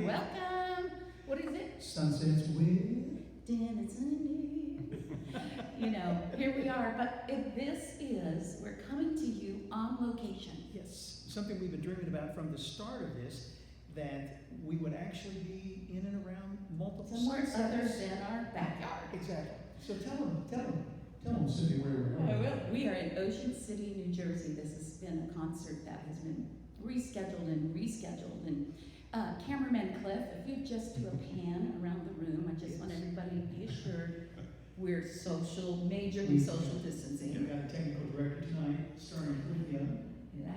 welcome. What is it? Sunsets with Dan Cindi. You know, here we are. But we're coming to you on location. yes, something we've been dreaming about from the start of this, that we would actually be in and around multiple Somewhere other sunsets. than our backyard. Exactly. So tell them, Cindy, where we I are. will. We are in Ocean City, New Jersey. This has been a concert that has been rescheduled. And cameraman Cliff, if you just do a pan around the room, I just want everybody to be assured we're majorly social distancing. We've got a technical director tonight, starting with you. Yeah.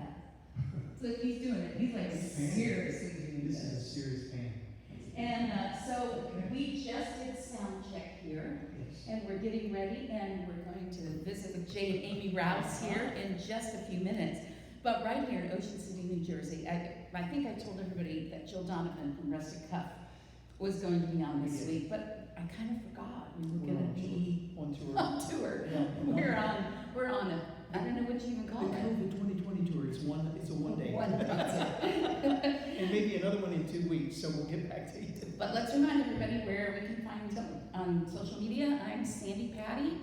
So he's doing it. He's like serious. This is a serious pain. And so we just did sound check here. Yes. And we're getting ready, and we're going to visit with Jay and Amy Rouse here in just a few minutes. But right here in Ocean City, New Jersey, I think I told everybody that Jill Donovan from Rustic Cuff was going to be on this week, but I kind of forgot we were going to be on tour. on tour. Yeah. We're on a, I don't know what you even The call it. COVID 2020 tour. It's a one day. One. And maybe another one in 2 weeks. So we'll get back to you. But let's remind everybody where we can find them on social media. I'm Sandy Patty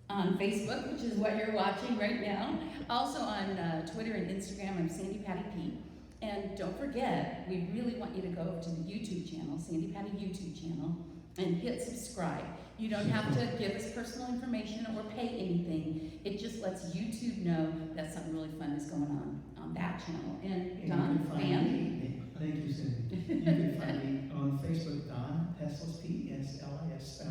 on Facebook, which is what you're watching right now. Also on Twitter and Instagram, I'm Sandy Patty P. And don't forget, we really want you to go over to the YouTube channel, Sandy Patty YouTube channel, and hit subscribe. You don't have to give us personal information or pay anything. It just lets YouTube know that something really fun is going on that channel. And Don, you can find Dan? me. Thank you, Cindy. You can find me on Facebook, Don Peslis, P-S-L-I-S.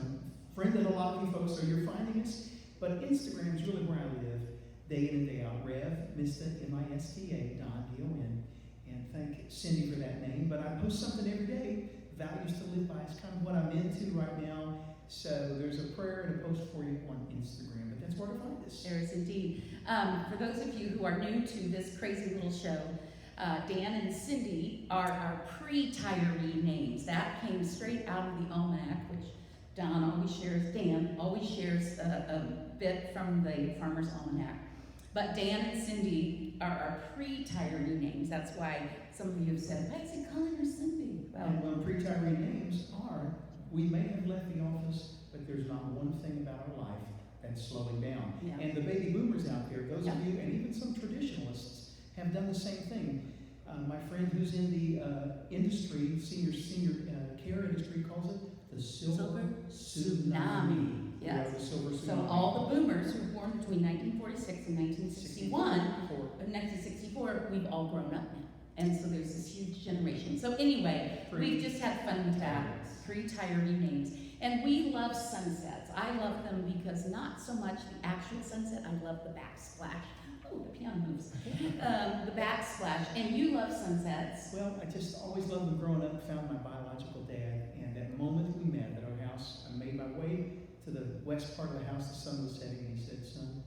Friend of a lot of you folks, so you're finding us. But Instagram is really where I live, day in and day out. Rev, Mista, M-I-S-T-A, Don, D-O-N. And thank Cindy for that name. But I post something every day. Values to live by. It's kind of what I'm into right now. So there's a prayer and a post for you on Instagram. But that's where to find us. There is indeed. For those of you who are new to this crazy little show, Dan and Cindy are our pre-tiree names. That came straight out of the almanac, which Dan always shares a bit from the Farmer's Almanac. But Dan and Cindy are our pre-tiree names. That's why some of you have said, why is he calling her Cindy? Well, And pre-tiree names are, we may have left the office, but there's not one thing about our life that's slowing down. Yeah. And the baby boomers out there, those Yeah. of you, and even some traditionalists, have done the same thing. My friend who's in the industry, senior care industry, calls it the silver tsunami. Yes. Yeah, the silver tsunami. So all the boomers who were born between 1946 and 1961, 64. we've all grown up now. And so there's this huge generation. So anyway, we've just had fun with that. Pre-tiree names. And we love sunsets. I love them because not so much the actual sunset, I love the backsplash. Oh, the piano moves. The backsplash. And you love sunsets. Well, I just always loved them growing up, found my biological dad, and that moment we met at our house, I made my way to the west part of the house, the sun was setting, and he said, son,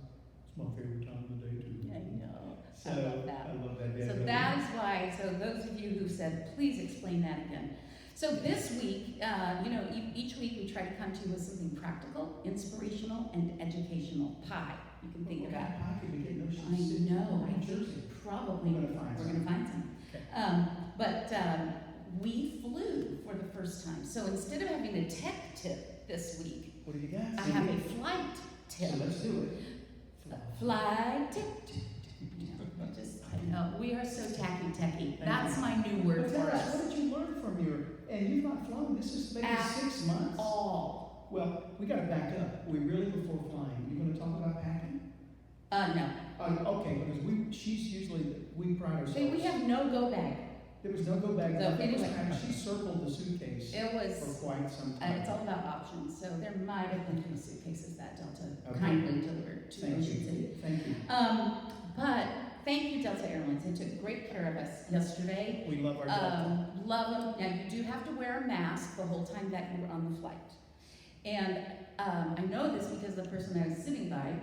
it's my favorite time of the day too. I know. So, I love that. I love that. So that is why, so those of you who said, please explain that again. So this week, each week we try to come to you with something practical, inspirational, and educational. Pie, you can think about. How could we get no I know, I think probably We're gonna find some. some. Okay. We flew for the first time. So instead of having a tech tip this week, What do you got? I have a flight tip. So let's do it. Flight tip. I know, we are so tacky. That's my new word for us. What did you learn from and you've not flown, this is maybe 6 months? All. Well, we gotta back up. We really, before flying, you gonna talk about packing? No. Okay, because we pride ourselves. See, we have no go bag. There was no go bag. So The anyway. first time she circled the suitcase It was, for quite some time. it's all about options. So there might have been 3 suitcases that Delta Okay. kindly delivered to Thank Ocean you. City. Thank you. But thank you, Delta Airlines. They took great care of us yesterday. We love our Delta. Love them. Now, you do have to wear a mask the whole time that you were on the flight. And I know this because the person I was sitting by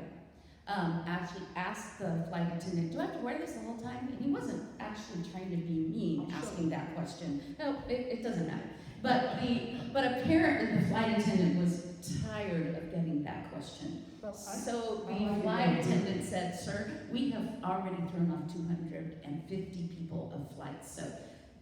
actually asked the flight attendant, do I have to wear this the whole time? And he wasn't actually trying to be mean asking that question. No, it doesn't matter. But apparently the flight attendant was tired of getting that question. So the flight attendant said, sir, we have already thrown off 250 people of flights, so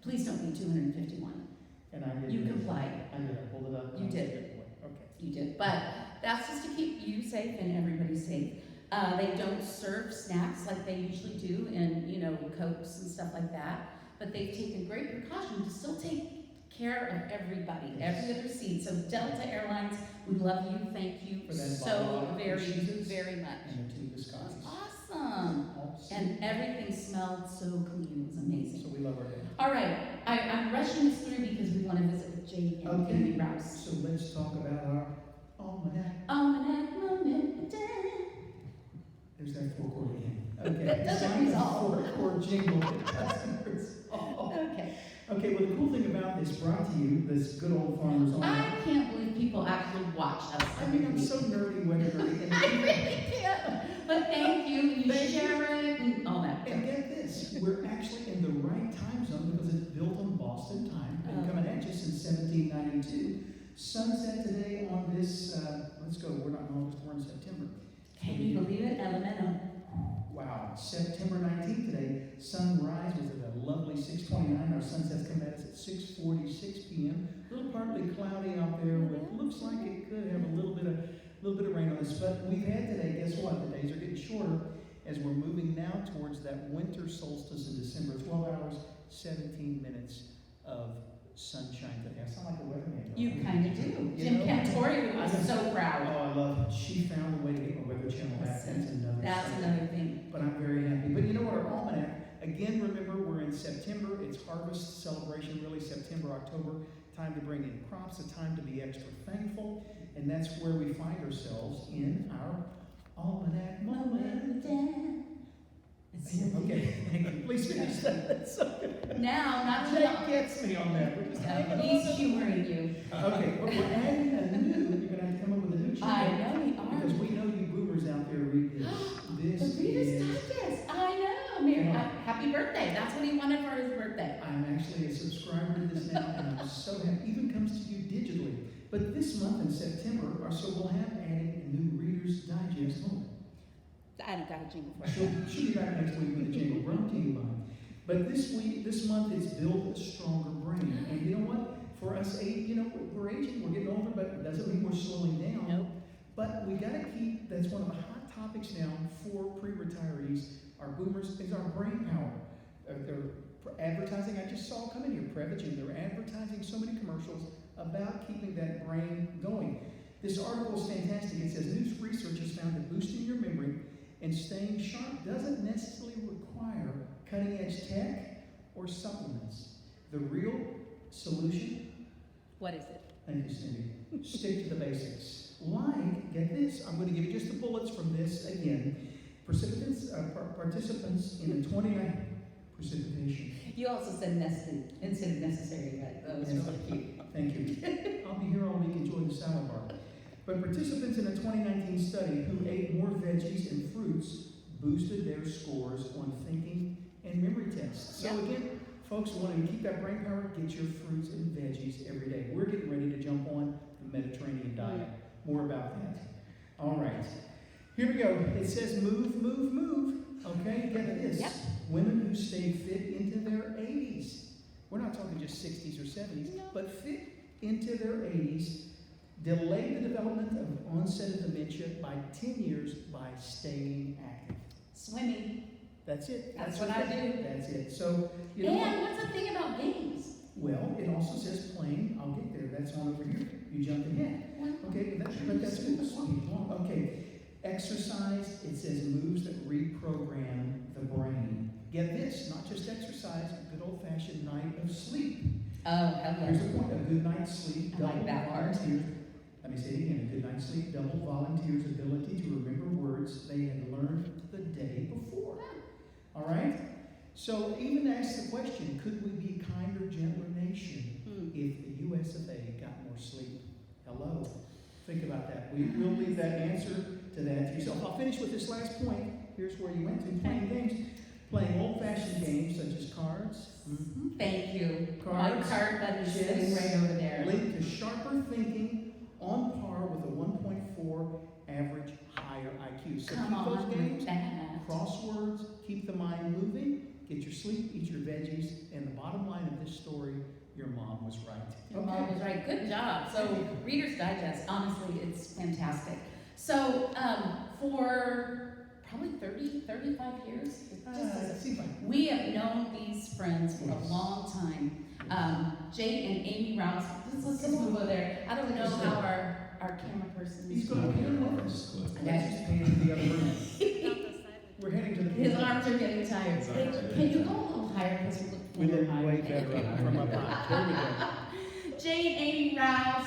Please don't be 251. And I did. You complied. I did. I pulled it up. You did. Okay. You did. But that's just to keep you safe and everybody safe. They don't serve snacks like they usually do and, you know, Cokes and stuff like that. But they've taken great precaution to still take care of everybody, every other seat. So Delta Airlines, we love you. Thank you For that so bottle of very, cheeses very much. And the two biscotti. Awesome. And everything smelled so clean. It was amazing. So we love our day. All right, I'm rushing this through because we want to visit with Jake and Amy Rouse. So let's talk about our almanac. Almanac moment. There's that 4-chord again. Okay. That doesn't resolve. 4-chord jingle. That doesn't resolve. Okay. Okay, well, the cool thing about this, brought to you, this good old Farmer's Almanac. I can't believe people actually watch us. I mean, I'm so nerdy, weather nerdy. I really can't. But thank you. You share it and all that. And get this, we're actually in the right time zone because it's built on Boston time. Been coming at you since 1792. Sunset today on this, let's go, we're not in August, we're in September. Can you believe it? Elemental. Wow, September 19th today. Sunrise was at a lovely 6:29. Our sunset's coming at us at 6:46 p.m. A little partly cloudy out there. It looks like it could have a little bit of rain on us. But we've had today, guess what? The days are getting shorter as we're moving now towards that winter solstice in December. 12 hours, 17 minutes of sunshine today. I sound like a weatherman. You kind of do. You Jim know? Cantori was so Oh, proud. I love it. She found a way to get my weather channel back. That's another thing. But I'm very happy. But you know what, our almanac, again, remember, we're in September. It's harvest celebration, really, September, October. Time to bring in crops, a time to be extra thankful. And that's where we find ourselves in our almanac moment. Okay, thank you. Please finish that. That's so good. Now, not Jake gets me on that. We're just he's humoring you. Okay, but we're adding a new, you're going to have to come up with a new channel. I know we are. Because we know you boomers out there read this. This The Reader's is, Digest. I know. Mary, happy birthday. That's what he wanted for his birthday. I'm actually a subscriber to this now, and I'm so happy. Even comes to you digitally. But this month in September, so we'll have added a new Reader's Digest moment. I don't got a jingle for it. She'll be back next week with a jingle brought to you by. But this month, it's Build a Stronger Brain. And you know what? For us, we're aging, we're getting older, but it doesn't mean we're slowing down. Nope. But we got to keep, that's one of the hot topics now for pre-retirees, our boomers, is our brain power. They're advertising, I just saw come in here, Prevagen, they're advertising so many commercials about keeping that brain going. This article is fantastic. It says, new research has found that boosting your memory and staying sharp doesn't necessarily require cutting-edge tech or supplements. The real solution? What is it? Thank you, Cindy. Stick to the basics. Like, get this, I'm going to give you just the bullets from this again. Participants in the 29 precipitation. You also said necessary instead of necessary, right? That was really cute. Thank you. I'll be here all week enjoying the salad bar. But participants in a 2019 study who ate more veggies and fruits boosted their scores on thinking and memory tests. So again, folks, wanting to keep that brain power, get your fruits and veggies every day. We're getting ready to jump on the Mediterranean diet. More about that. All right. Here we go. It says move, move, move. Okay, get this. Yep. Women who stay fit into their 80s. We're not talking just 60s or 70s, but fit into their 80s. Delay the development of onset of dementia by 10 years by staying active. Swimming. That's it. That's what I do. That's it. So, you know And what's the thing about games? Well, it also says playing. I'll get there. That's on over here. You jump ahead. Okay, but that's good. Okay. Exercise, it says moves that reprogram the brain. Get this, not just exercise, a good old-fashioned night of sleep. Oh, hell Here's yes. the point, a good night's sleep I like that part. volunteers. Let me say it again, a good night's sleep double volunteers' ability to remember words they had learned the day before. All right? So even ask the question, could we be a kinder, gentler nation if the US of A got more sleep? Hello? Think about that. We'll leave that answer to that to yourself. I'll finish with this last point. Here's where you went to, playing games. Playing old-fashioned games such as cards. Thank you. Cards, My card button is chess, sitting right over there. Linked to sharper thinking on par with a 1.4 average higher IQ. So Come keep on those games, with that. crosswords, keep the mind moving, get your sleep, eat your veggies, and the bottom line of this story, your mom was right. Your mom was right. Good job. So, Reader's Digest, honestly, it's fantastic. So, for probably 30, 35 years, we have known these friends for a long time. Jay and Amy Rouse, let's just move over there. I don't know how our camera person He's going to pan with us. Let's just pan to the other room. We're heading to the His arms are getting tired. Can you go a little higher because we look way better from up high. There we go. Jay and Amy Rouse,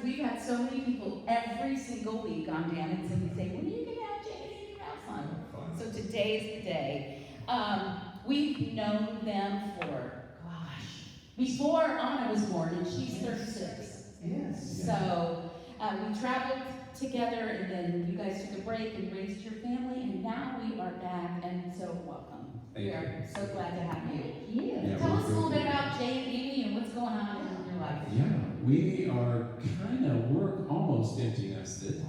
we've had so many people every single week on Dan and Cindi say, when are you going to have Jay and Amy Rouse on? So today's the day. We've known them for, before Anna was born, and she's 36. Yes. So we traveled together, and then you guys took a break and raised your family, and now we are back, and so welcome. We are so glad to have you. Yeah, Tell us a little bit about Jay and Amy and what's going on in your life. Yeah, we're almost empty nested.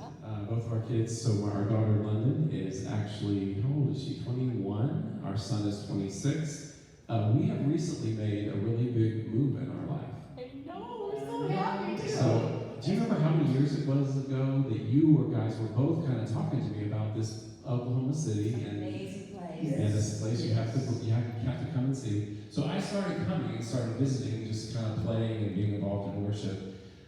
Both of our kids, so our daughter London is actually, how old is she? 21. Our son is 26. We have recently made a really big move in our life. I know, we're so happy too. So, do you remember how many years it was ago that you guys were both kind of talking to me about this Oklahoma City and amazing place. and this place you have to come and see. So I started coming and started visiting, just kind of playing and being involved in worship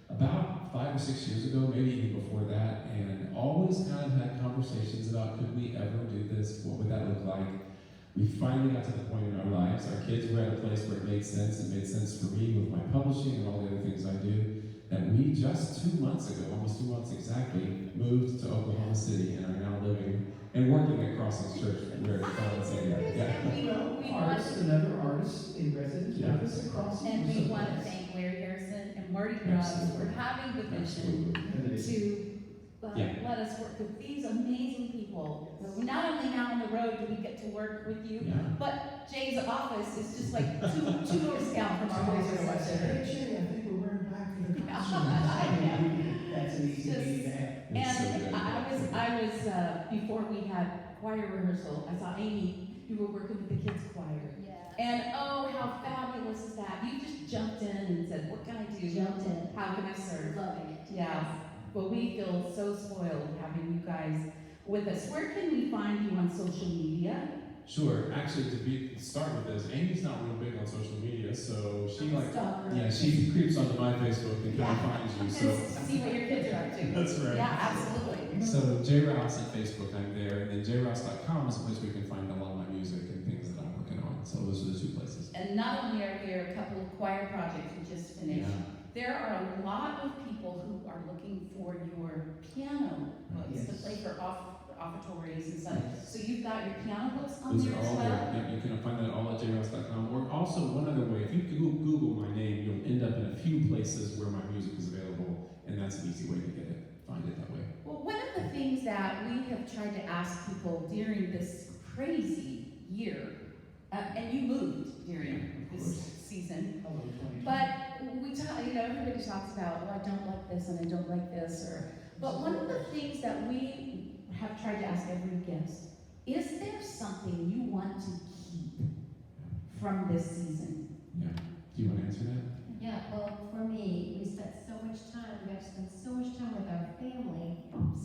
about 5 or 6 years ago, maybe even before that, and always kind of had conversations about could we ever do this? What would that look like? We finally got to the point in our lives. Our kids were at a place where it made sense. It made sense for me with my publishing and all the other things I do. That we just 2 months ago, almost 2 months exactly, moved to Oklahoma City and are now living and working at Crossings Church where it's found in San Diego. Another artist in residence with us across. And we want to thank Larry Harrison and Marty Grubbs for having the vision to let us work with these amazing people. Not only now on the road do we get to work with you, but Jay's office is just like two doors down from our office. I think we're wearing black for the costume. That's an easy meeting to have. And I was before we had choir rehearsal, I saw Amy, you were working with the kids' choir. Yeah. And oh, how fabulous is that? You just jumped in and said, what can I do? Jumped in. How can I serve? Loving it. Yeah. Well, we feel so spoiled having you guys with us. Where can we find you on social media? Sure. Actually, to start with this, Amy's not real big on social media, so she creeps onto my Facebook and kind of finds you. So see what your kids are up to. That's right. Yeah, absolutely. So J Rouse at Facebook, I'm there, and then jrouse.com is a place where you can find a lot of my music and things that I'm working on. So those are the 2 places. And not only are there a couple of choir projects we just finished, there are a lot of people who are looking for your piano books to play for offertories and stuff. So you've got your piano books on Those there are as all well? there. Yeah, you can find that all at jrouse.com. Or also, one other way, if you Google my name, you'll end up in a few places where my music is available, and that's an easy way to get it. Find it that way. Well, one of the things that we have tried to ask people during this crazy year, and you moved during this season, but everybody talks about, well, I don't like this and I don't like this, but one of the things that we have tried to ask every guest, is there something you want to keep from this season? Yeah. Do you want to answer that? Yeah, well, for me, we got so much time with our family,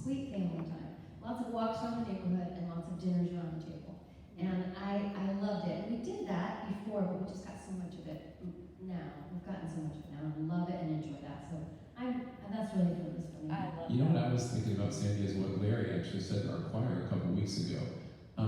sweet family time. Lots of walks around the neighborhood and lots of dinners around the table. And I loved it. We did that before, but we just got so much of it now. We've gotten so much of it now and love it and enjoy that. So that's really good for me. I love You know what I was thinking about, Sandy, is what Larry actually said to our choir a couple weeks ago.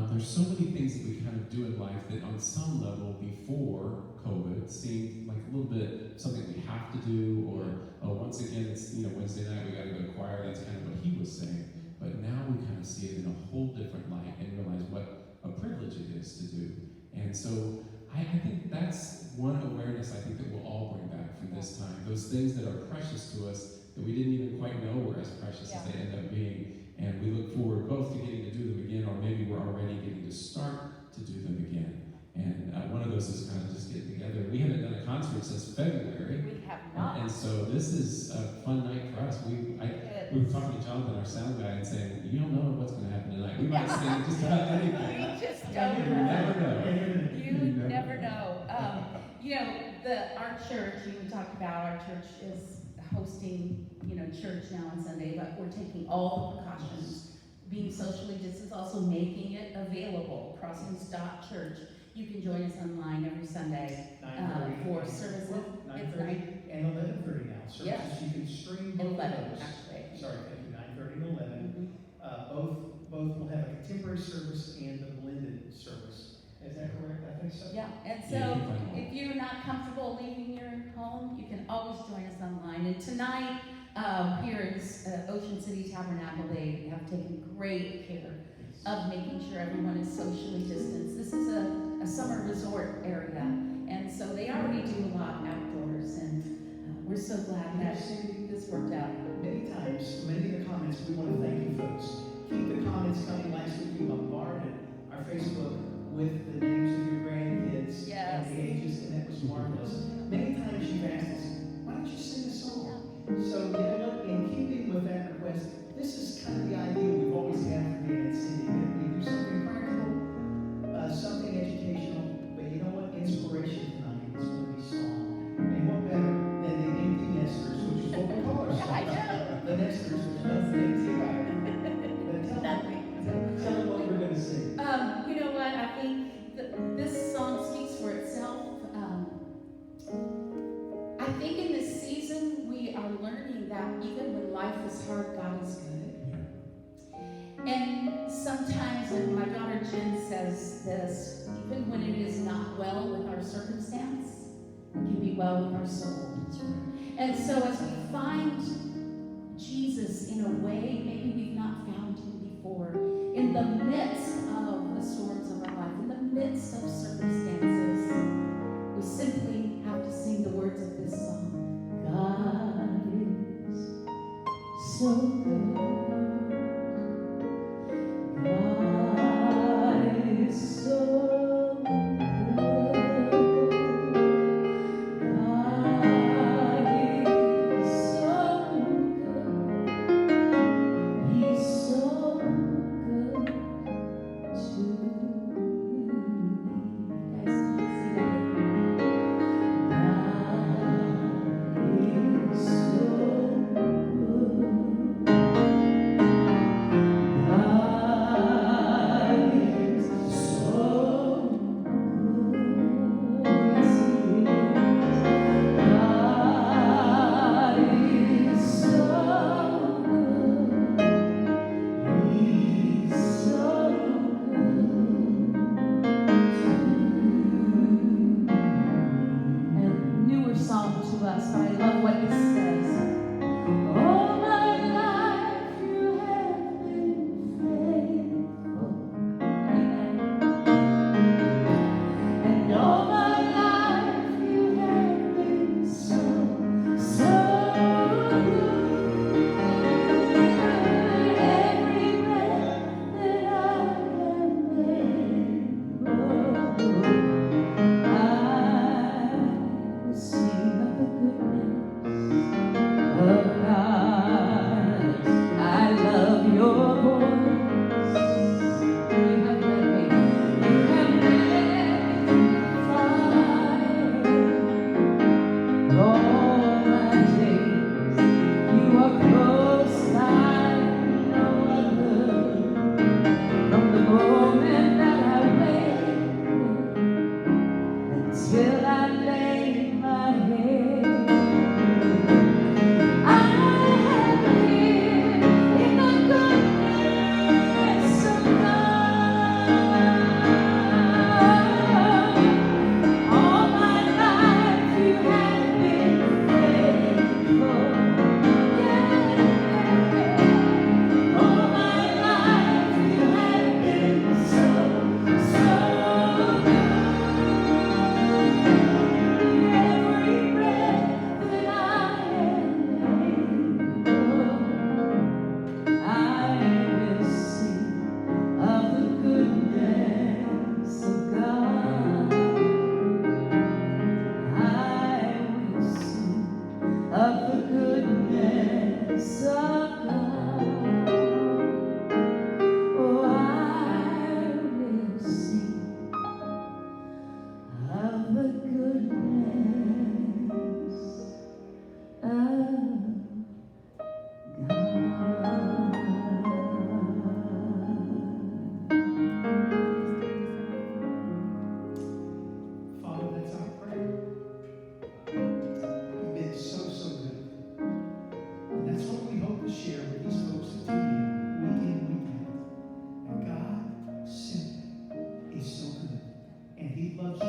There's so many things that we kind of do in life that on some level before COVID seemed like a little bit something we have to do, or once again it's Wednesday night we got to go to choir. That's kind of what he was saying. But now we kind of see it in a whole different light and realize what a privilege it is to do. And so I think that's one awareness I think that we'll all bring back from this time. Those things that are precious to us that we didn't even quite know were as precious as they end up being. And we look forward both to getting to do them again, or maybe we're already getting to start to do them again. And one of those is kind of just get together. We haven't done a concert since February. We have not. And so this is a fun night for us. We were talking to Jonathan, our sound guy, and saying, you don't know what's going to happen tonight. We might sing just about anything. We just You don't never know. And never know. Our church, we talked about, our church is hosting, church now on Sunday, but we're taking all the precautions, being socially distanced, also making it available. Crossings.church. You can join us online every Sunday for services. 9:30 and 11:30 now. Services Yes. you can stream both 11, of those. actually. Sorry, thank you. 9:30 and 11. Both will have a contemporary service and a blended service. Is that correct? I think so. Yeah, and so if you're not comfortable leaving your home, you can always join us online. And tonight, here in Ocean City Tabernacle, they have taken great care of making sure everyone is socially distanced. This is a summer resort area, and so they already do a lot outdoors, and we're so glad that this worked out. Many times, many of the comments, we want to thank you folks. Keep the comments coming. Last week we bombarded our Facebook with the names of your grandkids Yes. and the ages, and that was marvelous. Many times you've asked us, why don't you sing a song? So, in keeping with that request, this is kind of the idea we've always had for Dan Cindi, that we do something practical, something educational, but you know what? Inspiration tonight is going to be song. And what better than the empty nesters, which is what we call ourselves. I know. The nesters, there's nothing empty about it. But tell them what we're going to sing. You know what? I think this song speaks for itself. I think in this season we are learning that even when life is hard, God is good. And sometimes, and my daughter Jen says this, even when it is not well with our circumstance, it can be well with our soul. And so as we find Jesus in a way maybe we've not found him before, in the midst of the storms of our life, in the midst of circumstances, we simply have to sing the words of this song. God is so good. God is so good. God is so good. He's so good to you. Guys, sing that with me. God is so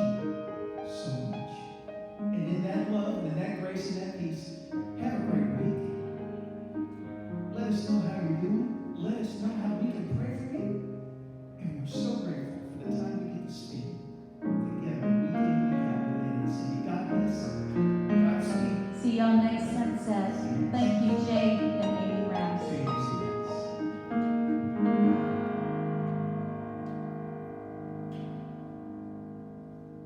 you so much. And in that love, and in that grace, and that peace,